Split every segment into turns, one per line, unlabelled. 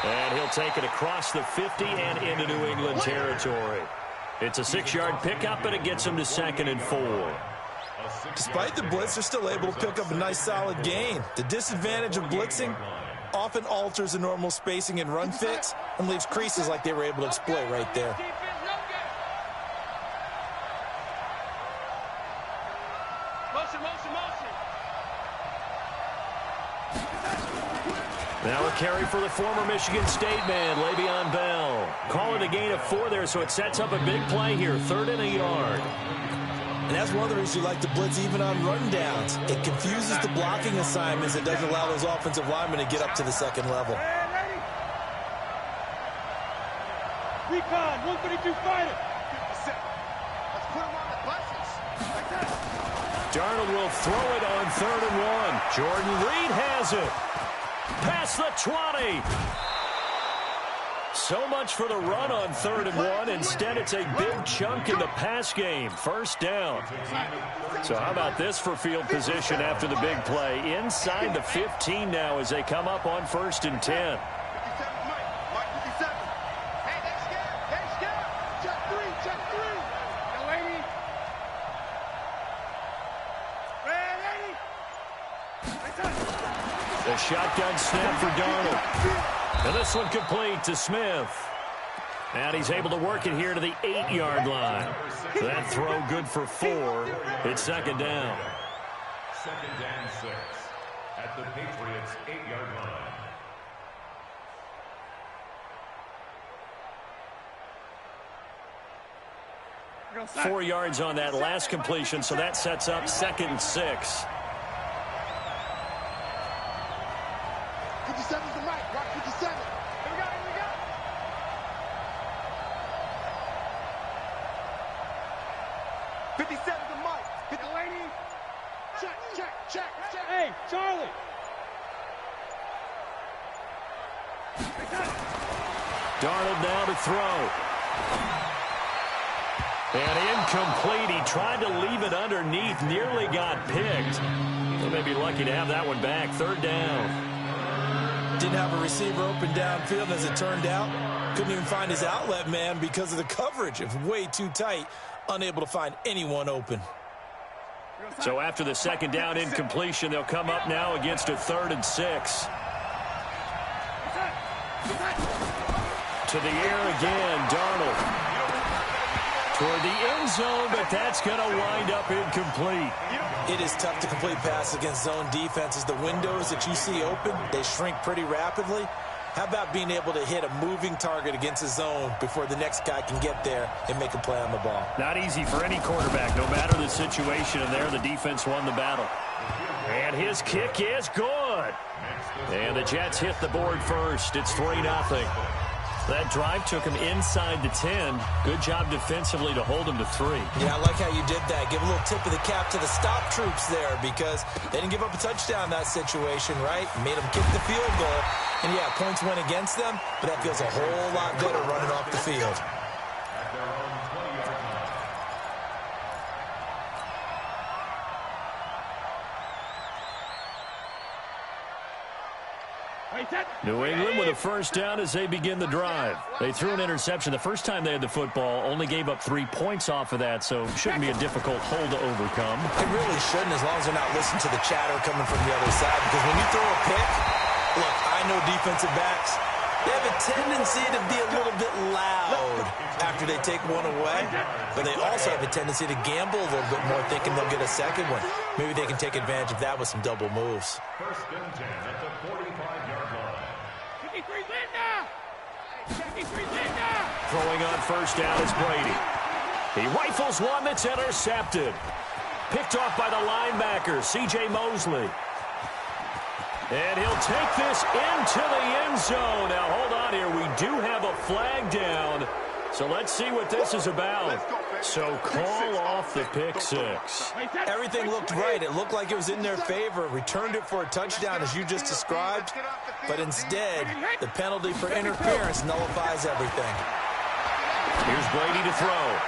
And he'll take it across the 50 and into New England territory. It's a 6-yard pickup, and it gets him to 2nd and 4.
Despite the blitz, they're still able to pick up a nice solid gain. The disadvantage of blitzing often alters the normal spacing and run fits and leaves creases like they were able to exploit right there.
Now a carry for the former Michigan State man, Le'Veon Bell. Call it a gain of 4 there, so it sets up a big play here, 3rd and a yard.
And that's one of the reasons you like to blitz even on run downs. It confuses the blocking assignments. It doesn't allow those offensive linemen to get up to the second level.
Recon, 132 fighter. Let's put him on the buses. Like that.
Darnold will throw it on 3rd and 1. Jordan Reed has it. Past the 20. So much for the run on 3rd and 1. Instead, it's a big chunk in the pass game. 1st down. So how about this for field position after the big play? Inside the 15 now as they come up on 1st and 10. The shotgun snap for Darnold. And this one complete to Smith. And he's able to work it here to the 8-yard line. That throw good for 4. It's 2nd down.
2nd and 6 at the Patriots' 8-yard line.
4 yards on that last completion, so that sets up 2nd and 6.
57's the mic. Rock 57. Here we go. 57's the mic. Hit the lady. Check. Hey, Charlie.
Darnold now to throw. And incomplete. He tried to leave it underneath. Nearly got picked. They may be lucky to have that one back. 3rd down.
Didn't have a receiver open downfield, as it turned out. Couldn't even find his outlet man because of the coverage. It was way too tight. Unable to find anyone open.
So after the 2nd down incompletion, they'll come up now against a 3rd and 6. To the air again, Darnold. Toward the end zone, but that's going to wind up incomplete.
It is tough to complete passes against zone defenses. The windows that you see open, they shrink pretty rapidly. How about being able to hit a moving target against a zone before the next guy can get there and make a play on the ball?
Not easy for any quarterback, no matter the situation, and there the defense won the battle. And his kick is good. And the Jets hit the board first. It's 3-0. That drive took him inside the 10. Good job defensively to hold him to 3.
Yeah, I like how you did that. Give a little tip of the cap to the stop troops there because they didn't give up a touchdown in that situation, right? Made them kick the field goal. And, yeah, points went against them, but that feels a whole lot better running off the field.
New England with a 1st down as they begin the drive. They threw an interception the first time they had the football, only gave up 3 points off of that, so shouldn't be a difficult hole to overcome.
It really shouldn't, as long as they're not listening to the chatter coming from the other side, because when you throw a pick, look, I know defensive backs, they have a tendency to be a little bit loud after they take one away, but they also have a tendency to gamble a little bit more, thinking they'll get a second one. Maybe they can take advantage of that with some double moves.
1st and 10 at the 45-yard line.
Throwing on 1st down is Brady. He rifles one that's intercepted. Picked off by the linebacker, C.J. Mosley. And he'll take this into the end zone. Now, hold on here. We do have a flag down. So let's see what this is about. So call off the pick 6.
Everything looked right. It looked like it was in their favor. Returned it for a touchdown, as you just described. But instead, the penalty for interference nullifies everything.
Here's Brady to throw.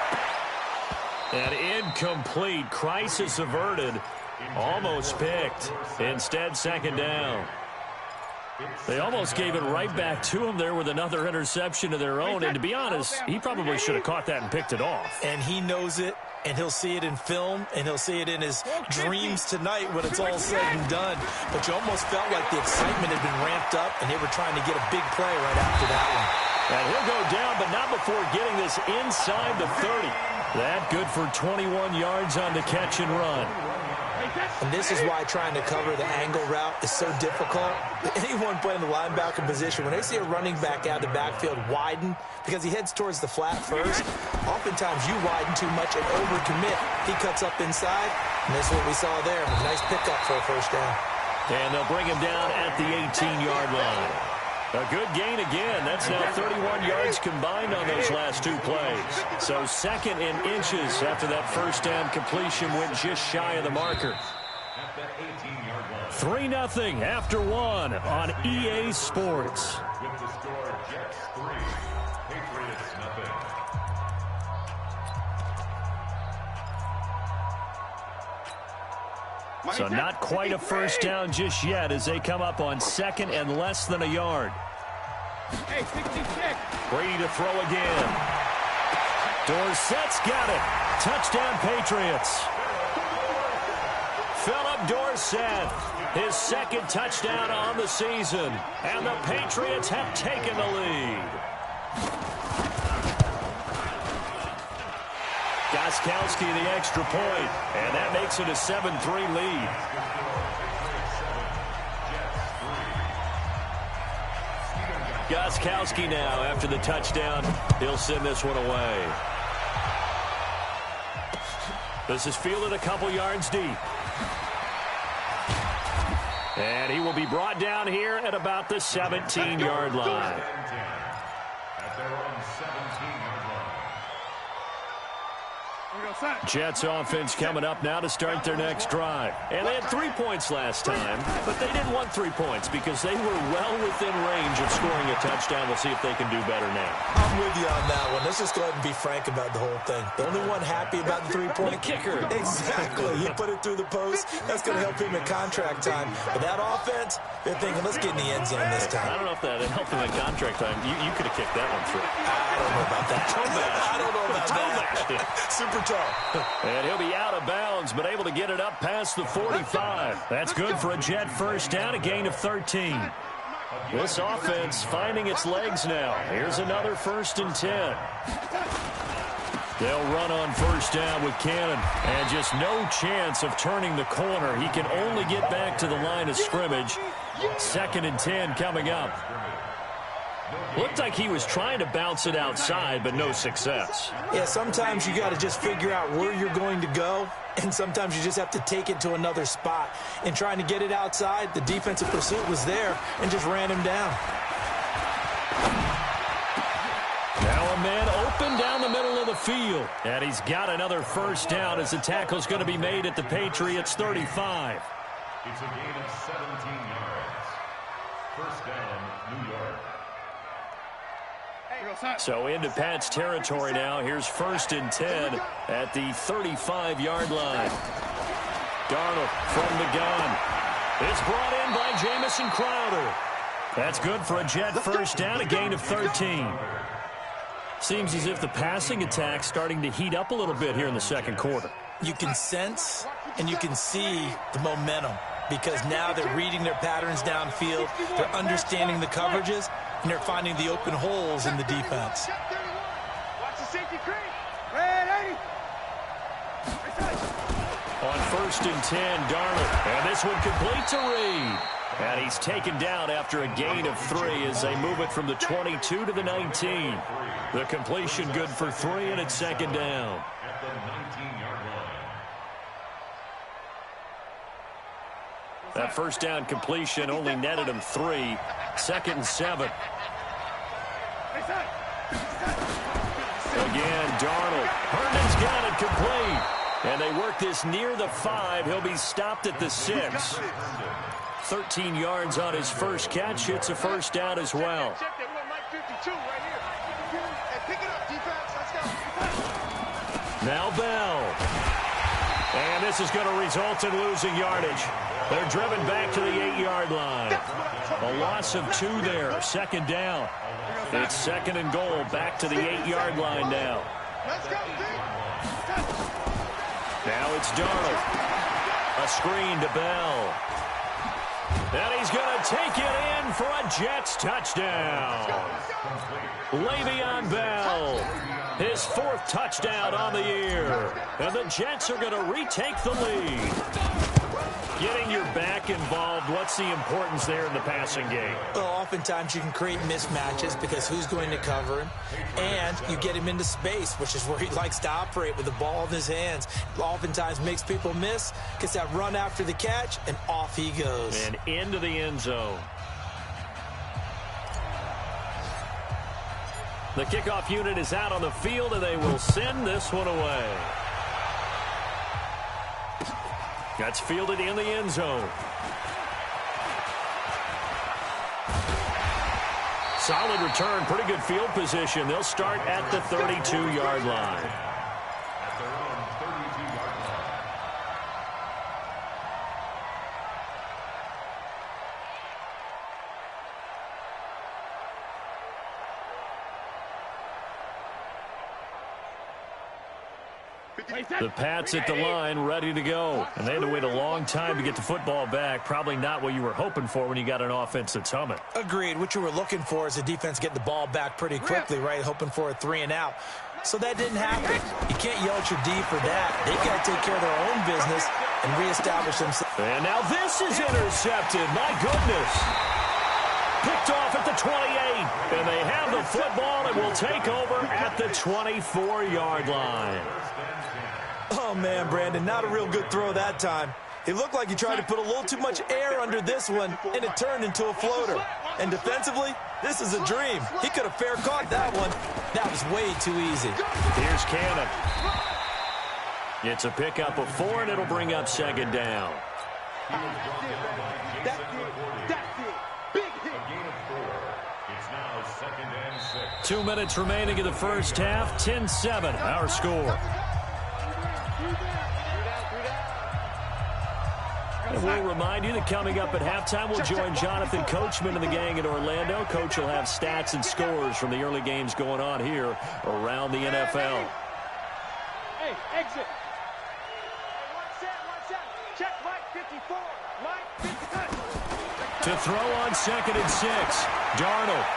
And incomplete. Crisis averted. Almost picked. Instead, 2nd down. They almost gave it right back to him there with another interception of their own. And to be honest, he probably should have caught that and picked it off.
And he knows it, and he'll see it in film, and he'll see it in his dreams tonight when it's all said and done. But you almost felt like the excitement had been ramped up, and they were trying to get a big play right after that one.
And he'll go down, but not before getting this inside the 30. That good for 21 yards on the catch and run.
And this is why trying to cover the angle route is so difficult. Anyone playing the linebacker position, when they see a running back out of the backfield widen, because he heads towards the flat first, oftentimes you widen too much and overcommit. He cuts up inside, and this is what we saw there. A nice pickup for a first down.
And they'll bring him down at the 18-yard line. A good gain again. That's now 31 yards combined on those last two plays. So second in inches after that first down completion went just shy of the marker. 3-0 after one on EA Sports.
With the score, Jets 3, Patriots nothing.
So not quite a first down just yet as they come up on second and less than a yard.
Hey, 16 check.
Brady to throw again. Dorsett's got it. Touchdown Patriots. Philip Dorsett, his second touchdown on the season. And the Patriots have taken the lead. Gostkowski the extra point, and that makes it a 7-3 lead. Gostkowski now after the touchdown. He'll send this one away. This is fielded a couple yards deep. And he will be brought down here at about the 17-yard line.
At their own 17-yard line.
Jets offense coming up now to start their next drive. And they had 3 points last time, but they didn't want 3 points because they were well within range of scoring a touchdown. We'll see if they can do better now.
I'm with you on that one. Let's just go ahead and be frank about the whole thing. The only one happy about the three-point
kicker.
Exactly. He put it through the post. That's going to help him in contract time. But that offense, they're thinking, let's get in the end zone this time.
I don't know if that helped him in contract time. You could have kicked that one through.
I don't know about that. I don't know about that. Super tough.
And he'll be out of bounds, but able to get it up past the 45. That's good for a Jet first down, a gain of 13. This offense finding its legs now. Here's another 1st and 10. They'll run on first down with Cannon, and just no chance of turning the corner. He can only get back to the line of scrimmage. 2nd and 10 coming up. Looked like he was trying to bounce it outside, but no success.
Yeah, sometimes you got to just figure out where you're going to go, and sometimes you just have to take it to another spot. And trying to get it outside, the defensive pursuit was there and just ran him down.
Now a man open down the middle of the field. And he's got another first down as the tackle's going to be made at the Patriots' 35.
It's a gain of 17 yards. First down, New York.
So into Pat's territory now. Here's 1st and 10 at the 35-yard line. Darnold from the gun. It's brought in by Jamison Crowder. That's good for a Jet first down, a gain of 13. Seems as if the passing attack's starting to heat up a little bit here in the second quarter.
You can sense and you can see the momentum because now they're reading their patterns downfield, they're understanding the coverages, and they're finding the open holes in the defense.
Watch the safety creep. Ready.
On 1st and 10, Darnold. And this one complete to Reed. And he's taken down after a gain of 3 as they move it from the 22 to the 19. The completion good for 3, and it's 2nd down.
At the 19-yard line.
That first down completion only netted him 3. 2nd and 7. Again, Darnold. Herndon's got it complete. And they work this near the 5. He'll be stopped at the 6. 13 yards on his first catch. It's a first down as well. Now Bell. And this is going to result in losing yardage. They're driven back to the 8-yard line. A loss of 2 there. Second down. It's second and goal. Back to the 8-yard line now. Now it's Darnold. A screen to Bell. And he's going to take it in for a Jets touchdown. Le'Veon Bell, his 4th touchdown on the year. And the Jets are going to retake the lead. Getting your back involved, what's the importance there in the passing game?
Well, oftentimes you can create mismatches because who's going to cover him, and you get him into space, which is where he likes to operate with the ball in his hands. Oftentimes makes people miss, gets that run after the catch, and off he goes.
And into the end zone. The kickoff unit is out on the field, and they will send this one away. That's fielded in the end zone. Solid return, pretty good field position. They'll start at the 32-yard line. The Pats at the line, ready to go. And they had to wait a long time to get the football back. Probably not what you were hoping for when you got an offense that's humming.
Agreed. What you were looking for is the defense getting the ball back pretty quickly, right? Hoping for a 3-and-out. So that didn't happen. You can't yell at your D for that. They've got to take care of their own business and reestablish themselves.
And now this is intercepted. My goodness. Picked off at the 28. And they have the football and will take over at the 24-yard line.
Oh, man, Brandon, not a real good throw that time. It looked like he tried to put a little too much air under this one, and it turned into a floater. And defensively, this is a dream. He could have fair caught that one. That was way too easy.
Here's Cannon. It's a pickup of 4, and it'll bring up second down.
That's it. Big hit.
A gain of 4. It's now 2nd and 6.
2 minutes remaining in the first half. 10-7, our score. And we'll remind you that coming up at halftime, we'll join Jonathan Coachman and the gang in Orlando. Coach will have stats and scores from the early games going on here around the NFL.
Hey, exit. One set. Check Mike 54. Mike 50.
To throw on 2nd and 6, Darnold.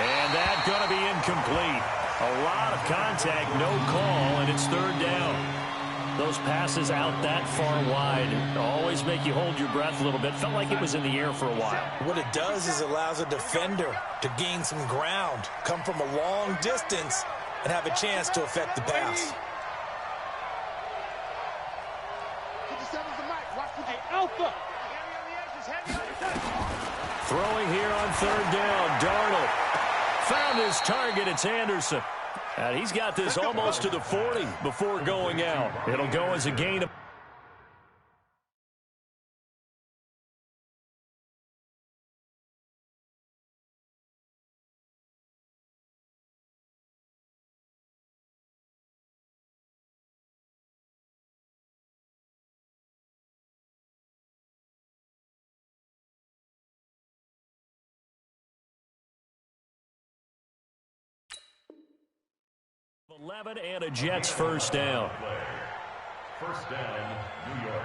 And that's going to be incomplete. A lot of contact, no call, and it's 3rd down. Those passes out that far wide always make you hold your breath a little bit. Felt like it was in the air for a while.
What it does is it allows a defender to gain some ground, come from a long distance, and have a chance to affect the pass.
57's the mic. Watch the Alpha. Heavy on the edges. Heavy on the touch.
Throwing here on 3rd down, Darnold. Found his target. It's Anderson. And he's got this almost to the 40 before going out. It'll go as a gain of... ...11 and a Jets first down.
First down, New York.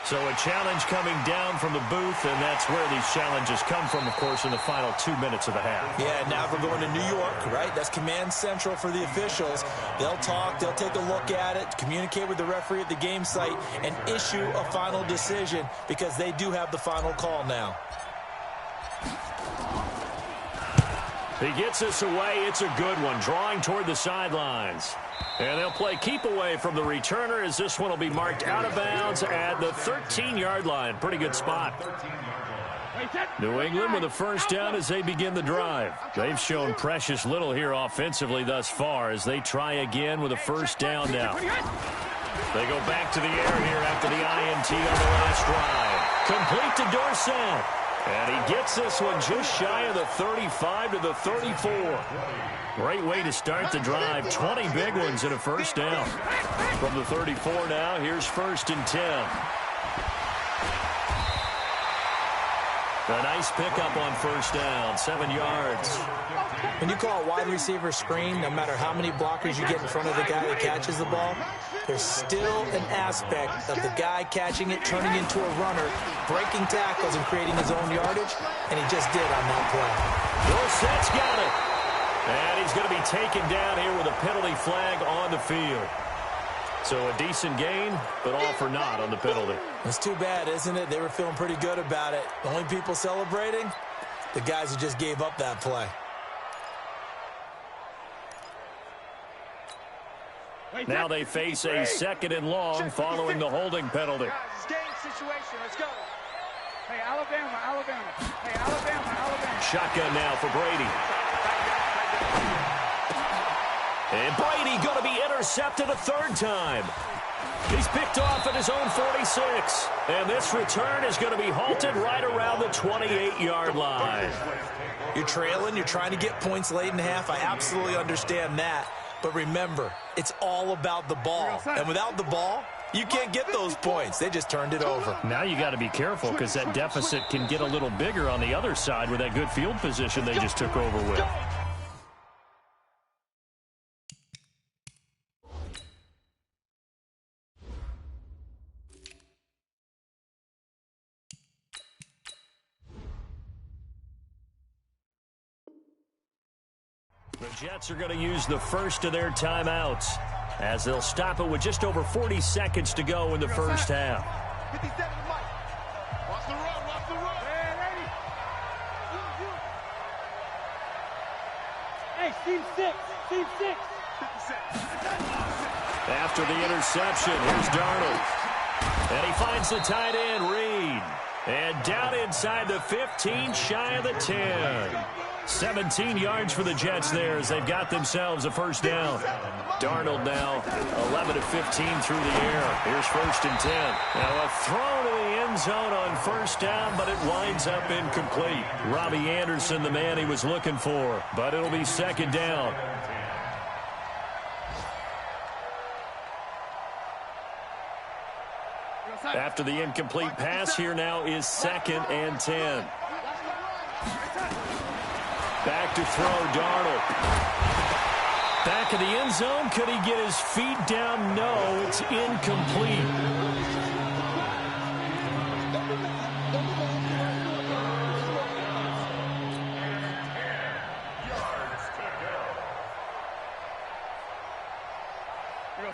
So a challenge coming down from the booth, and that's where these challenges come from, of course, in the final 2 minutes of the half.
Yeah, now we're going to New York, right? That's command central for the officials. They'll talk, they'll take a look at it, communicate with the referee at the game site, and issue a final decision because they do have the final call now.
He gets us away. It's a good one, drawing toward the sidelines. And they'll play keep away from the returner as this one will be marked out of bounds at the 13-yard line. Pretty good spot. New England with a first down as they begin the drive. They've shown precious little here offensively thus far as they try again with a first down now. They go back to the air here after the INT on the last drive. Complete to Dorsett. And he gets this one just shy of the 35 to the 34. Great way to start the drive. 20 big ones and a first down. From the 34 now, here's 1st and 10. A nice pickup on 1st down, 7 yards.
When you call a wide receiver screen, no matter how many blockers you get in front of the guy that catches the ball, there's still an aspect of the guy catching it, turning into a runner, breaking tackles and creating his own yardage, and he just did on that play.
Dorsett's got it. And he's going to be taken down here with a penalty flag on the field. So a decent gain, but all for naught on the penalty.
It's too bad, isn't it? They were feeling pretty good about it. The only people celebrating, the guys who just gave up that play.
Now they face a 2nd and long following the holding penalty.
Guys, it's game situation. Let's go. Hey, Alabama, Alabama. Hey, Alabama, Alabama.
Shotgun now for Brady. And Brady going to be intercepted a 3rd time. He's picked off at his own 46. And this return is going to be halted right around the 28-yard line.
You're trailing. You're trying to get points late in half. I absolutely understand that. But remember, it's all about the ball. And without the ball, you can't get those points. They just turned it over.
Now you got to be careful because that deficit can get a little bigger on the other side with that good field position they just took over with. The Jets are going to use the first of their timeouts as they'll stop it with just over 40 seconds to go in the first half.
57 to Mike. Watch the run, watch the run. Hey, team 6, team 6. 56.
After the interception, here's Darnold. And he finds the tight end, Reed. And down inside the 15, shy of the 10. 17 yards for the Jets there as they've got themselves a first down. Darnold now 11 of 15 through the air. Here's 1st and 10. Now a throw to the end zone on 1st down, but it winds up incomplete. Robbie Anderson, the man he was looking for, but it'll be 2nd down. After the incomplete pass, here now is 2nd and 10. Back to throw, Darnold. Back in the end zone. Could he get his feet down? No, it's incomplete.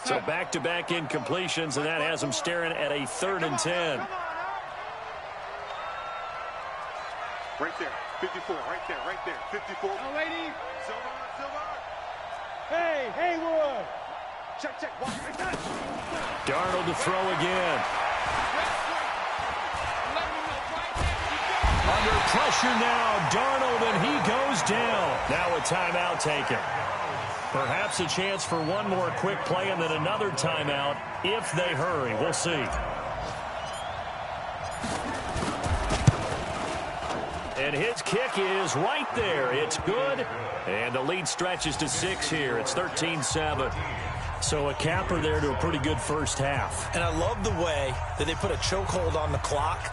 So back-to-back incompletions, and that has him staring at a 3rd and 10.
Right there, 54, right there, 54. No, lady. Silver. Hey, Haywood. Check, watch, right there.
Darnold to throw again. Under pressure now, Darnold, and he goes down. Now a timeout taken. Perhaps a chance for one more quick play and then another timeout if they hurry. We'll see. And his kick is right there. It's good. And the lead stretches to 6 here. It's 13-7. So a capper there to a pretty good first half.
And I love the way that they put a chokehold on the clock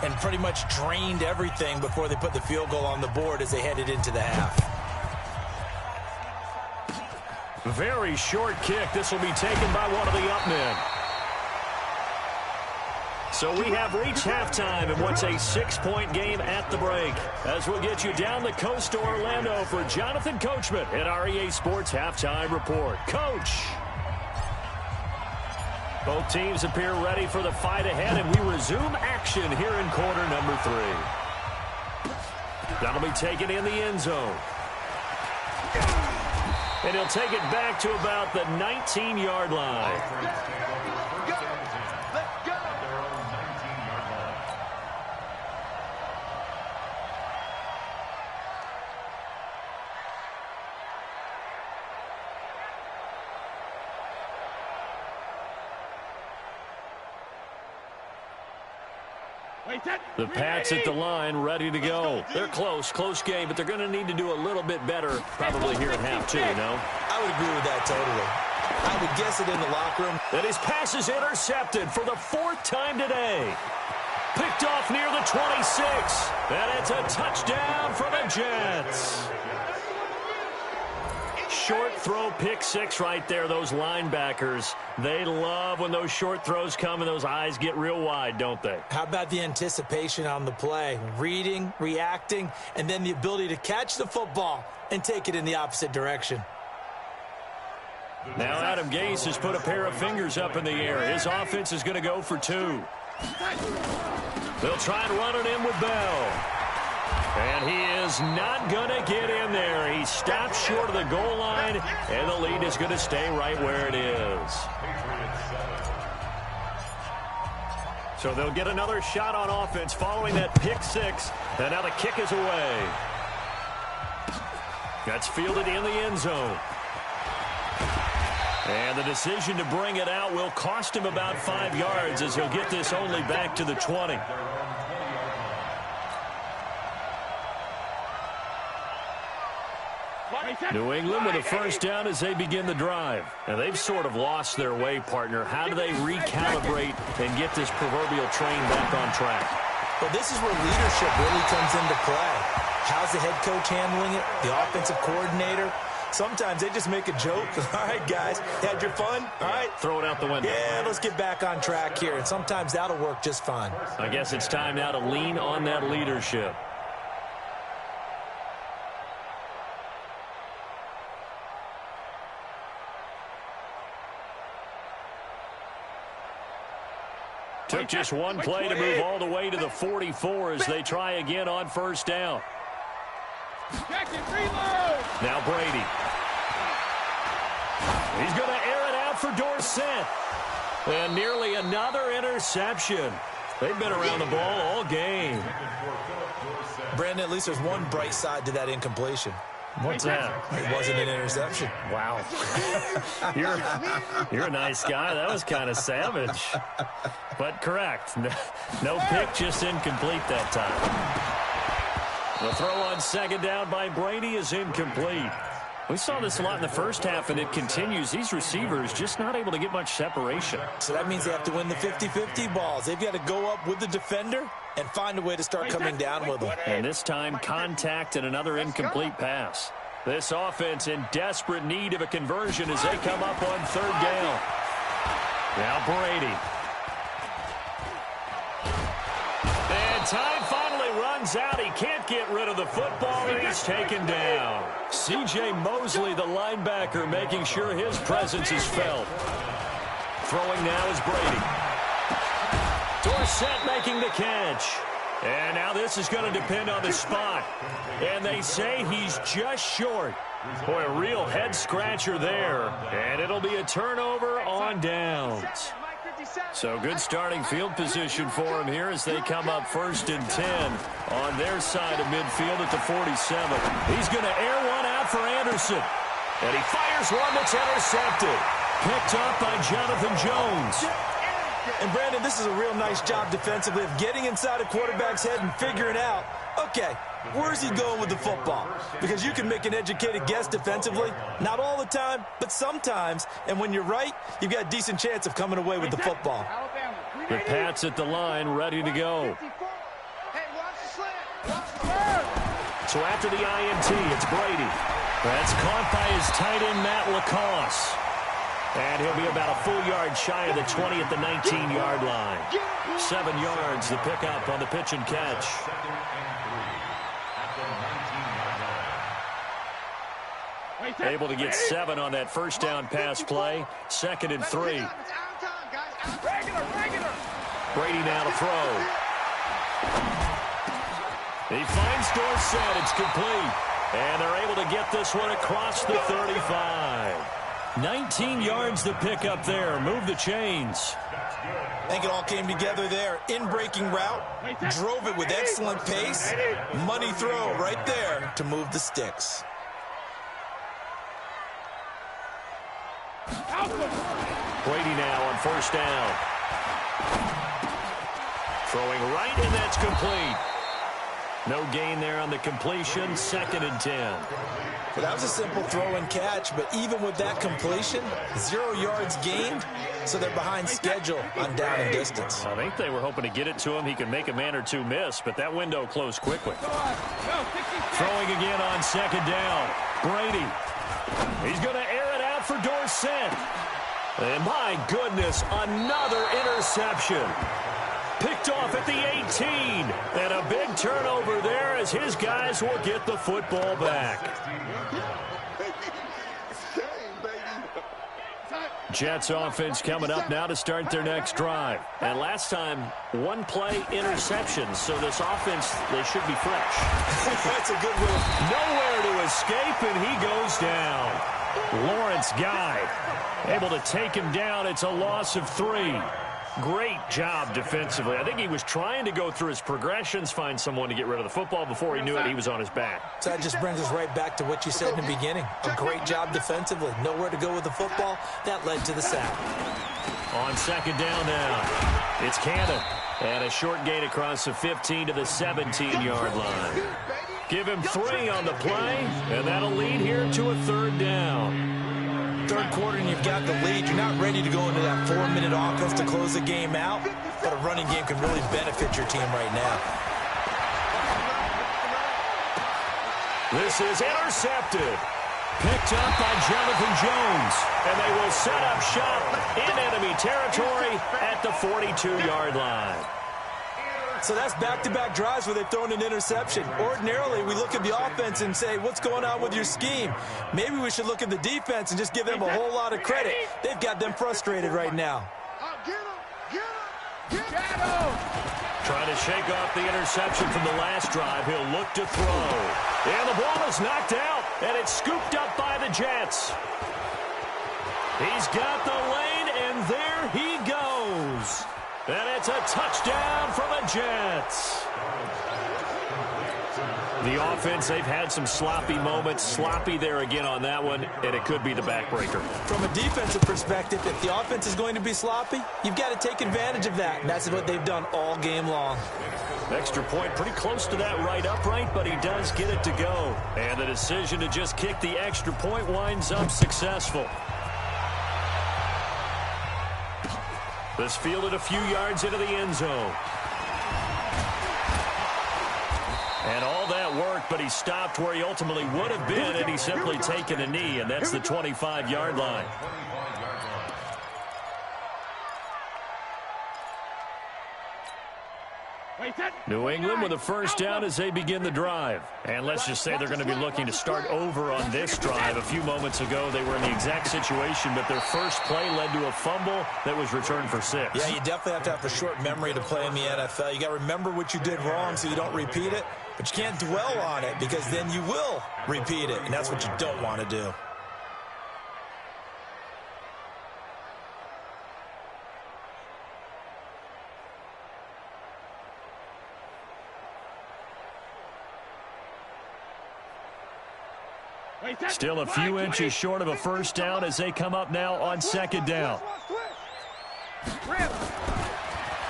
and pretty much drained everything before they put the field goal on the board as they headed into the half.
Very short kick. This will be taken by one of the up men. So we have reached halftime in what's a 6-point game at the break. As we'll get you down the coast to Orlando for Jonathan Coachman at our EA Sports Halftime Report. Coach! Both teams appear ready for the fight ahead, and we resume action here in quarter number 3. That'll be taken in the end zone. And he'll take it back to about the 19-yard line. The Pats at the line, ready to go. They're close game, but they're going to need to do a little bit better probably here at half two, you know?
I would agree with that totally. I would guess it in the locker room.
And his pass is intercepted for the 4th time today. Picked off near the 26. And it's a touchdown for the Jets. Short throw, pick 6 right there. Those linebackers, they love when those short throws come and those eyes get real wide, don't they?
How about the anticipation on the play? Reading, reacting, and then the ability to catch the football and take it in the opposite direction.
Now Adam Gase has put a pair of fingers up in the air. His offense is going to go for 2. They'll try and run it in with Bell. And he is not going to get in there. He stops short of the goal line, and the lead is going to stay right where it is. So they'll get another shot on offense following that pick 6. And now the kick is away. That's fielded in the end zone. And the decision to bring it out will cost him about 5 yards as he'll get this only back to the 20. New England with a first down as they begin the drive. And they've sort of lost their way, partner. How do they recalibrate and get this proverbial train back on track?
Well, this is where leadership really comes into play. How's the head coach handling it? The offensive coordinator? Sometimes they just make a joke. All right, guys, had your fun? All right.
Throw it out the window.
Yeah, let's get back on track here. And sometimes that'll work just fine.
I guess it's time now to lean on that leadership. Took just one play to move all the way to the 44 as they try again on first down. Now Brady. He's going to air it out for Dorsett. And nearly another interception. They've been around the ball all game.
Brandon, at least there's one bright side to that incompletion.
What's that?
It wasn't an interception.
Wow. You're a nice guy. That was kind of savage. But correct. No pick, just incomplete that time. The throw on second down by Brady is incomplete. We saw this a lot in the first half, and it continues. These receivers just not able to get much separation.
So that means they have to win the 50-50 balls. They've got to go up with the defender and find a way to start coming down with them.
And this time, contact and another incomplete pass. This offense in desperate need of a conversion as they come up on third down. Now Brady. And time finally runs out. He can't get rid of the football, and he's taken down. C.J. Mosley, the linebacker, making sure his presence is felt. Throwing now is Brady. Dorsett making the catch. And now this is going to depend on the spot. And they say he's just short. Boy, a real head-scratcher there. And it'll be a turnover on downs. So good starting field position for him here as they come up 1st and 10 on their side of midfield at the 47. He's going to air one out for Anderson. And he fires one that's intercepted. Picked up by Jonathan Jones.
And, Brandon, this is a real nice job defensively of getting inside a quarterback's head and figuring out, okay, where's he going with the football? Because you can make an educated guess defensively. Not all the time, but sometimes. And when you're right, you've got a decent chance of coming away with the football.
The Pats at the line, ready to go. So after the INT, it's Brady. That's caught by his tight end, Matt Lacoste. And he'll be about a full yard shy of the 20 at the 19-yard line. 7 yards, the pickup on the pitch and catch. Able to get 7 on that first down pass play. 2nd and 3. Brady now to throw. He finds Dorsett. It's complete. And they're able to get this one across the 35. 19 yards to pick up there. Move the chains.
I think it all came together there. In-breaking route. Drove it with excellent pace. Money throw right there to move the sticks.
Brady now on first down. Throwing right, and that's complete. No gain there on the completion, 2nd and 10.
Well, that was a simple throw and catch, but even with that completion, 0 yards gained, so they're behind schedule on down and distance.
I think they were hoping to get it to him. He could make a man or two miss, but that window closed quickly. Throwing again on 2nd down. Brady. He's going to air it out for Dorsett. And my goodness, another interception. Picked off at the 18. And a big turnover there as his guys will get the football back. Jets offense coming up now to start their next drive. And last time, 1 play interception. So this offense, they should be fresh.
That's a good move.
Nowhere to escape, and he goes down. Lawrence Guy able to take him down. It's a loss of 3. Great job defensively. I think he was trying to go through his progressions, find someone to get rid of the football. Before he knew it, he was on his back.
So that just brings us right back to what you said in the beginning. A great job defensively. Nowhere to go with the football. That led to the sack.
On 2nd down now, it's Cannon. And a short gain across the 15 to the 17-yard line. Give him 3 on the play, and that'll lead here to a 3rd down.
3rd quarter and you've got the lead. You're not ready to go into that 4-minute offense to close the game out, but a running game can really benefit your team right now.
This is intercepted. Picked up by Jonathan Jones. And they will set up shop in enemy territory at the 42-yard line.
So that's back-to-back drives where they've thrown an interception. Ordinarily, we look at the offense and say, what's going on with your scheme? Maybe we should look at the defense and just give them a whole lot of credit. They've got them frustrated right now.
Trying to shake off the interception from the last drive. He'll look to throw. And the ball is knocked out, and it's scooped up by the Jets. He's got the lane, and there he goes. And it's a touchdown for the Jets. The offense, they've had some sloppy moments. Sloppy there again on that one, and it could be the backbreaker.
From a defensive perspective, if the offense is going to be sloppy, you've got to take advantage of that. And that's what they've done all game long.
Extra point pretty close to that right upright, but he does get it to go. And the decision to just kick the extra point winds up successful. This fielded a few yards into the end zone. And all that worked, but he stopped where he ultimately would have been, and he's simply taken a knee, and that's the 25-yard line. New England with a first down as they begin the drive. And let's just say they're going to be looking to start over on this drive. A few moments ago, they were in the exact situation, but their first play led to a fumble that was returned for 6.
Yeah, you definitely have to have a short memory to play in the NFL. You got to remember what you did wrong so you don't repeat it, but you can't dwell on it because then you will repeat it, and that's what you don't want to do.
Still a few inches short of a first down as they come up now on 2nd down.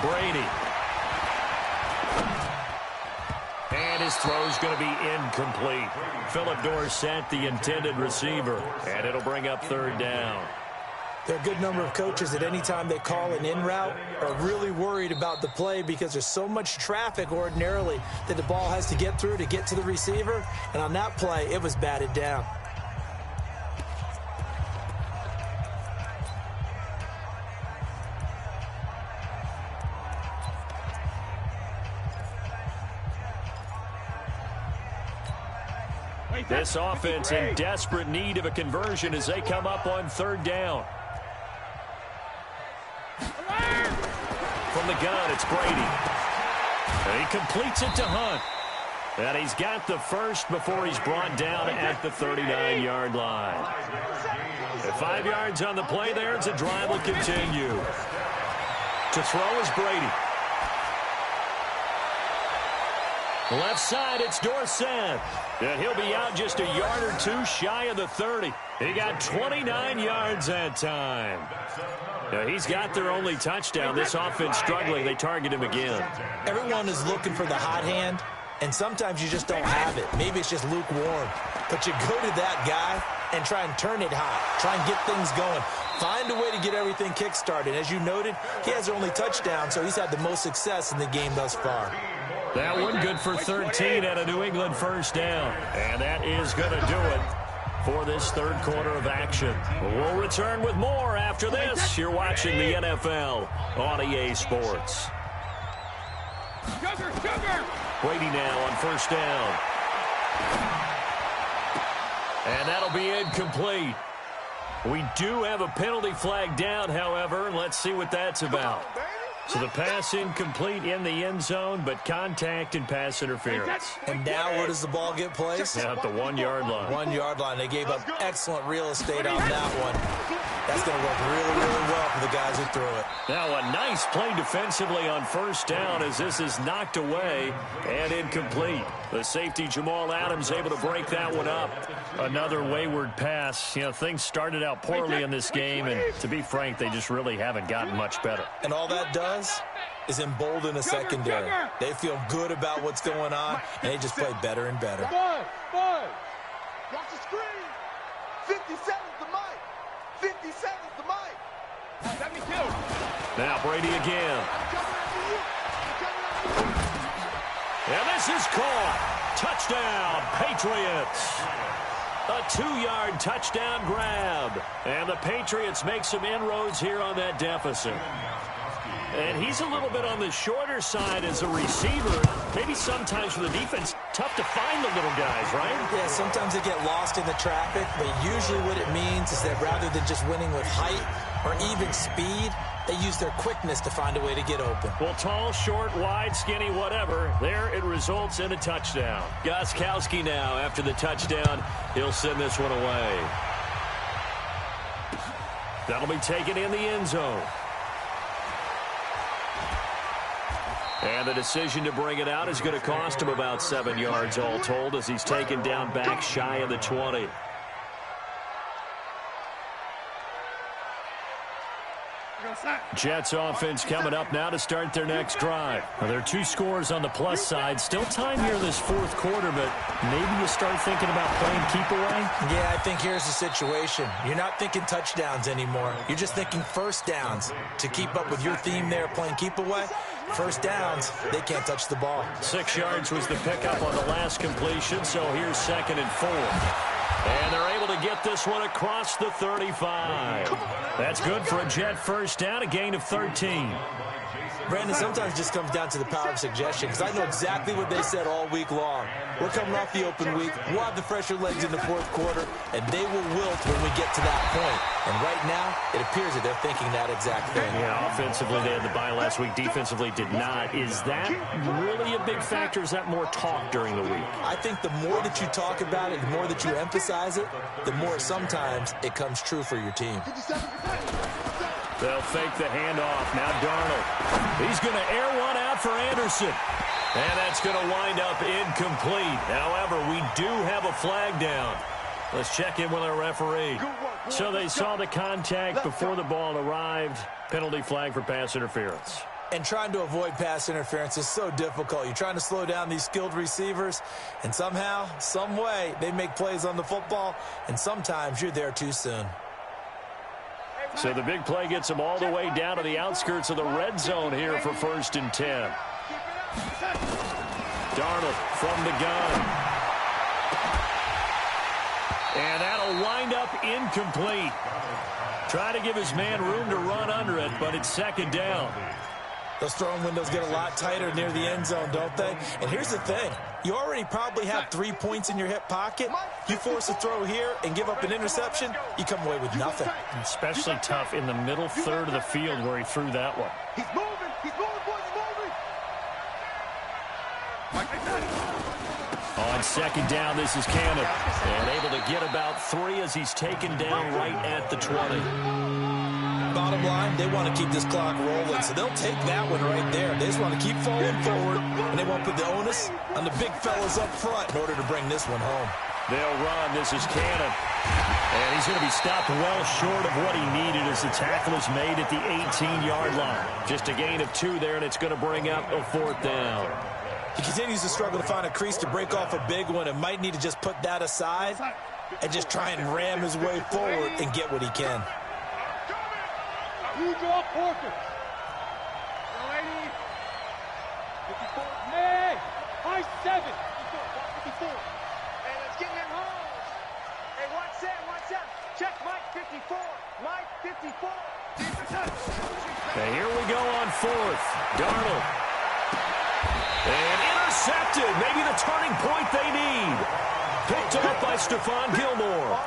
Brady. And his throw's going to be incomplete. Philip Dorsett, the intended receiver. And it'll bring up 3rd down.
There are a good number of coaches that any time they call an in route are really worried about the play because there's so much traffic ordinarily that the ball has to get through to get to the receiver. And on that play, it was batted down.
This offense in desperate need of a conversion as they come up on 3rd down. From the gun, it's Brady. And he completes it to Hunt. And he's got the first before he's brought down at the 39-yard line. At 5 yards on the play there, the drive will continue. To throw is Brady. Left side, it's Dorsett. And he'll be out just a yard or two shy of the 30. He got 29 yards that time. Now, he's got their only touchdown. This offense struggling. They target him again.
Everyone is looking for the hot hand, and sometimes you just don't have it. Maybe it's just lukewarm. But you go to that guy and try and turn it hot. Try and get things going. Find a way to get everything kick-started. As you noted, he has their only touchdown, so he's had the most success in the game thus far.
That one good for 13 at a New England first down. And that is going to do it for this third quarter of action. We'll return with more after this. You're watching the NFL on EA Sports. Brady now on first down. And that'll be incomplete. We do have a penalty flag down, however, and let's see what that's about. So the pass incomplete in the end zone, but contact and pass interference.
And now where does the ball get placed?
Now at the 1 yard line.
1 yard line. They gave up excellent real estate on that one. That's going to work really, really well for the guys who threw it.
Now a nice play defensively on first down as this is knocked away and incomplete. The safety Jamal Adams able to break that one up. Another wayward pass. You know, things started out poorly in this game, and to be frank, they just really haven't gotten much better.
And all that does is embolden the secondary. They feel good about what's going on, and they just play better and better.
Watch the screen. 50 seconds to Mike. 50 seconds to Mike. Let me kill.
Now Brady again. And this is caught. Touchdown, Patriots. A 2-yard touchdown grab. And the Patriots make some inroads here on that deficit. And he's a little bit on the shorter side as a receiver. Maybe sometimes for the defense, tough to find the little guys, right?
Yeah, sometimes they get lost in the traffic, but usually what it means is that rather than just winning with height or even speed, they use their quickness to find a way to get open.
Well, tall, short, wide, skinny, whatever, there it results in a touchdown. Gostkowski now, after the touchdown, he'll send this one away. That'll be taken in the end zone. And the decision to bring it out is going to cost him about 7 yards all told as he's taken down back shy of the 20. Jets offense coming up now to start their next drive. Well, there are 2 scores on the plus side. Still time here this fourth quarter, but maybe you start thinking about playing keep away?
Yeah, I think here's the situation. You're not thinking touchdowns anymore. You're just thinking first downs. To keep up with your theme there, playing keep away, first downs, they can't touch the ball.
6 yards was the pickup on the last completion, so here's 2nd and 4. And they're able to get this one across the 35. That's good for a Jet first down, a gain of 13.
Brandon, sometimes it just comes down to the power of suggestion, because I know exactly what they said all week long. We're coming off the open week. We'll have the fresher legs in the fourth quarter, and they will wilt when we get to that point. And right now, it appears that they're thinking that exact thing.
Yeah, offensively, they had the bye last week. Defensively, did not. Is that really a big factor? Is that more talk during the week?
I think the more that you talk about it, the more that you emphasize it, the more sometimes it comes true for your team.
They'll fake the handoff. Now Darnold. He's going to air one out for Anderson. And that's going to wind up incomplete. However, we do have a flag down. Let's check in with our referee. So they saw the contact before the ball arrived. Penalty flag for pass interference.
And trying to avoid pass interference is so difficult. You're trying to slow down these skilled receivers, and somehow, some way, they make plays on the football, and sometimes you're there too soon.
So the big play gets them all the way down to the outskirts of the red zone here for 1st and 10. Darnold from the gun. And that'll wind up incomplete. Try to give his man room to run under it, but it's 2nd down.
Those throwing windows get a lot tighter near the end zone, don't they? And here's the thing. You already probably have 3 points in your hip pocket. You force a throw here and give up an interception, you come away with nothing.
Especially tough in the middle third of the field where he threw that one.
He's moving, boys, moving.
On 2nd down, this is Cannon. And able to get about 3 as he's taken down right at the 20.
bottom line, they want to keep this clock rolling, so they'll take that one right there. They just want to keep falling forward, and they won't put the onus on the big fellas up front in order to bring this one home.
They'll run. This is Cannon. And he's going to be stopped well short of what he needed as the tackle is made at the 18-yard line. Just a gain of 2 there, and it's going to bring up a 4th down.
He continues to struggle to find a crease to break off a big one and might need to just put that aside and just try and ram his way forward and get what he can.
You draw Porter. Hey, high 7. 54.
Hey, let's get him home. Hey, watch that, watch that. Check Mike 54. Mike 54.
And here we go on 4th. Darnold. And intercepted. Maybe the turning point they need. Picked off by Stephon Gilmore.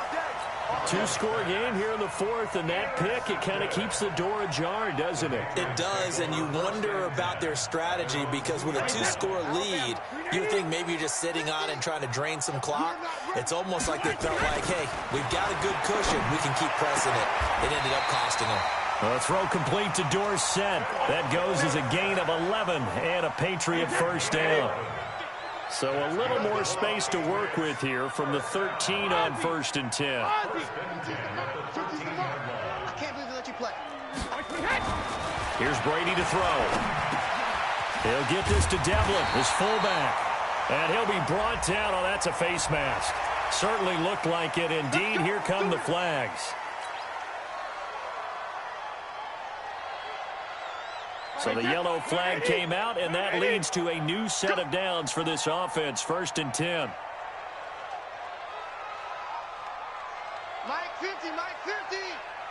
2-score game here in the 4th, and that pick, it kind of keeps the door ajar, doesn't it?
It does, and you wonder about their strategy because with a 2-score lead, you think maybe you're just sitting on and trying to drain some clock. It's almost like they felt like, hey, we've got a good cushion. We can keep pressing it. It ended up costing them.
A throw complete to Dorsett. That goes as a gain of 11 and a Patriot 1st down. So a little more space to work with here from the 13 on 1st and 10.
I can't believe they let you play.
Here's Brady to throw. He'll get this to Devlin, his fullback. And he'll be brought down. Oh, that's a face mask. Certainly looked like it. Indeed, here come the flags. So the yellow flag came out, and that leads to a new set of downs for this offense. 1st and 10.
Mike 50, Mike 50.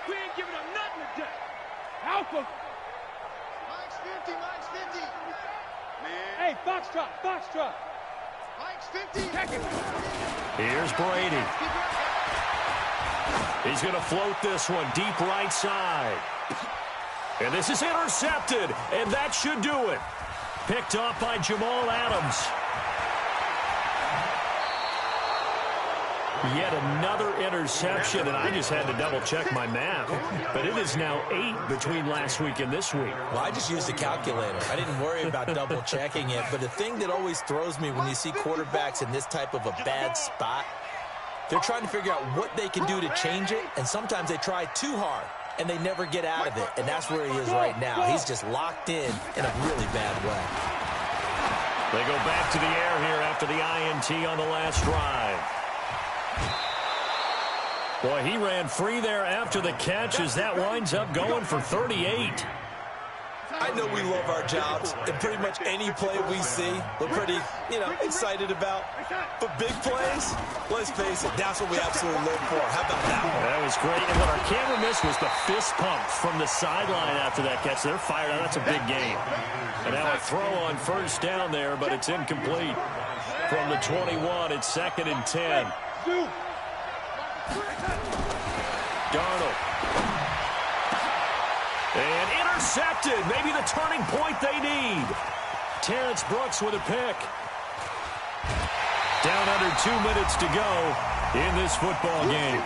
We ain't giving them nothing today. Alpha.
Mike's 50, Mike's 50.
Hey, Foxtrot, Foxtrot.
Mike's 50.
Here's Brady. He's going to float this one deep right side. And this is intercepted, and that should do it. Picked off by Jamal Adams. Yet another interception, and I just had to double-check my math. But it is now 8 between last week and this week.
Well, I just used a calculator. I didn't worry about double-checking it. But the thing that always throws me when you see quarterbacks in this type of a bad spot, they're trying to figure out what they can do to change it, and sometimes they try too hard, and they never get out of it. And that's where he is right now. He's just locked in a really bad way.
They go back to the air here after the INT on the last drive. Boy, he ran free there after the catch as that winds up going for 38.
I know we love our jobs, and pretty much any play we see, we're pretty, excited about. But big plays, let's face it, that's what we absolutely live for. How about that one?
That was great. And what our camera missed was the fist pumps from the sideline after that catch. They're fired out. That's a big game. And now a throw on 1st down there, but it's incomplete. From the 21, it's 2nd and 10. Darnold. And intercepted. Maybe the turning point they need. Terrence Brooks with a pick. Down under 2 minutes to go in this football game.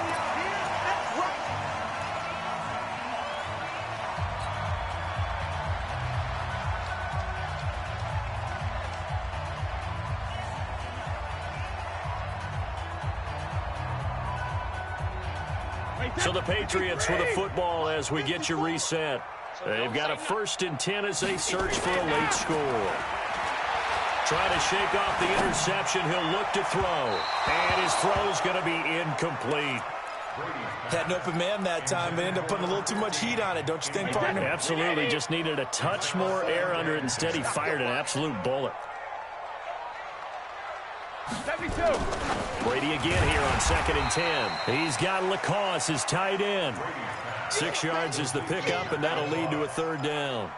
So the Patriots with a football as we get you reset. They've got a 1st and 10 as they search for a late score. Trying to shake off the interception. He'll look to throw. And his throw's going to be incomplete.
Had an open man that time, but ended up putting a little too much heat on it, don't you think, partner?
Absolutely. Just needed a touch more air under it. Instead, he fired an absolute bullet.
72.
Brady again here on 2nd and 10. He's got Lacoste, his tight end. 6 yards is the pickup, and that'll lead to a 3rd down.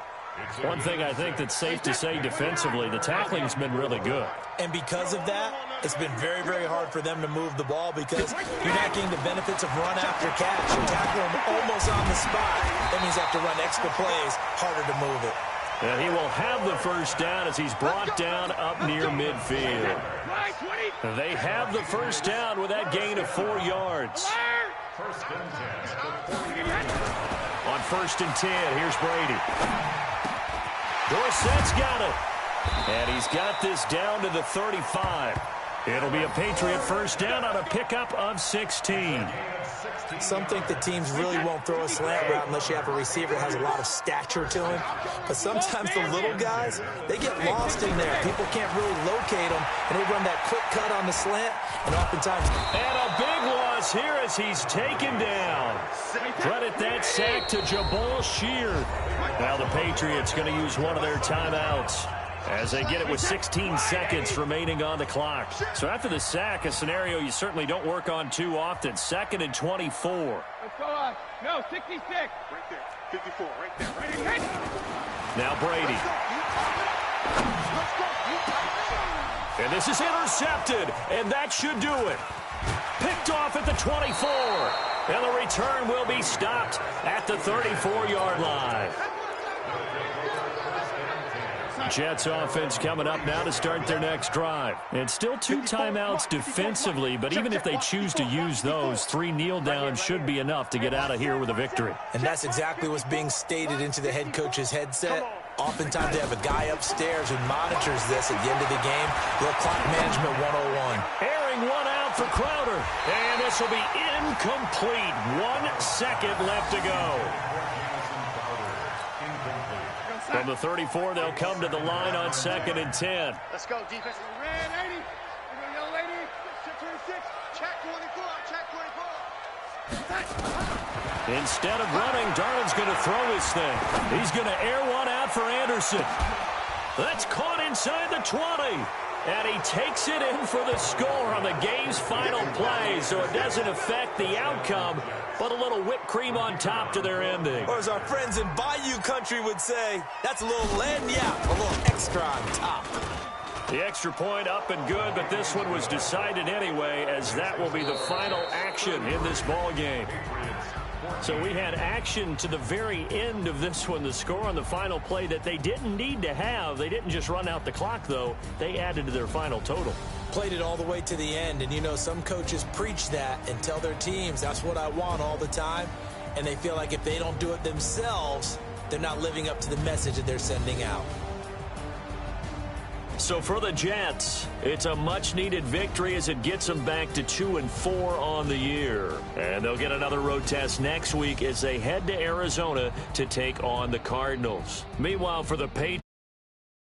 One thing I think that's safe to say defensively, the tackling's been really good.
And because of that, it's been very, very hard for them to move the ball because you're not getting the benefits of run after catch. You tackle them almost on the spot. That means you have to run extra plays, harder to move it.
And he will have the 1st down as he's brought down up near midfield. They have the 1st down with that gain of 4 yards.
First and 10 at the 48.
On 1st and 10, here's Brady. Dorsett's got it. And he's got this down to the 35. It'll be a Patriot first down on a pickup of 16.
Some think the teams really won't throw a slant route unless you have a receiver that has a lot of stature to him. But sometimes the little guys, they get lost in there. People can't really locate them, and they run that quick cut on the slant, and oftentimes...
And a big loss here as he's taken down. Credit that sack to Jabal Sheard. Now the Patriots going to use one of their timeouts as they get it with 16 seconds remaining on the clock. So after the sack, a scenario you certainly don't work on too often. 2nd and 24.
Let's go on. No, 66. Right
there. 54. Right there. Right there.
Now Brady. And this is intercepted, and that should do it. Picked off at the 24. And the return will be stopped at the 34-yard line. Jets offense coming up now to start their next drive. And still 2 timeouts defensively, but even if they choose to use those, 3 kneel downs should be enough to get out of here with a victory.
And that's exactly what's being stated into the head coach's headset. Oftentimes they have a guy upstairs who monitors this at the end of the game. Little clock management 101.
Airing one out for Crowder. And this will be incomplete. 1 second left to go. From the 34, they'll come to the line on 2nd and 10.
Let's go, defense. Red 80. Yellow 80. Check 26. Check 24. Check 24.
Instead of running, Darnold's going to throw this thing. He's going to air one out for Anderson. That's caught inside the 20. And he takes it in for the score on the game's final play, so it doesn't affect the outcome, but a little whipped cream on top to their ending.
Or as our friends in Bayou Country would say, that's a little lagniappe, a little extra on top.
The extra point up and good, but this one was decided anyway, as that will be the final action in this ball game. So we had action to the very end of this one, the score on the final play that they didn't need to have. They didn't just run out the clock, though. They added to their final total.
Played it all the way to the end, and you know some coaches preach that and tell their teams that's what I want all the time, and they feel like if they don't do it themselves, they're not living up to the message that they're sending out.
So for the Jets, it's a much-needed victory as it gets them back to 2-4 on the year. And they'll get another road test next week as they head to Arizona to take on the Cardinals. Meanwhile, for the Patriots,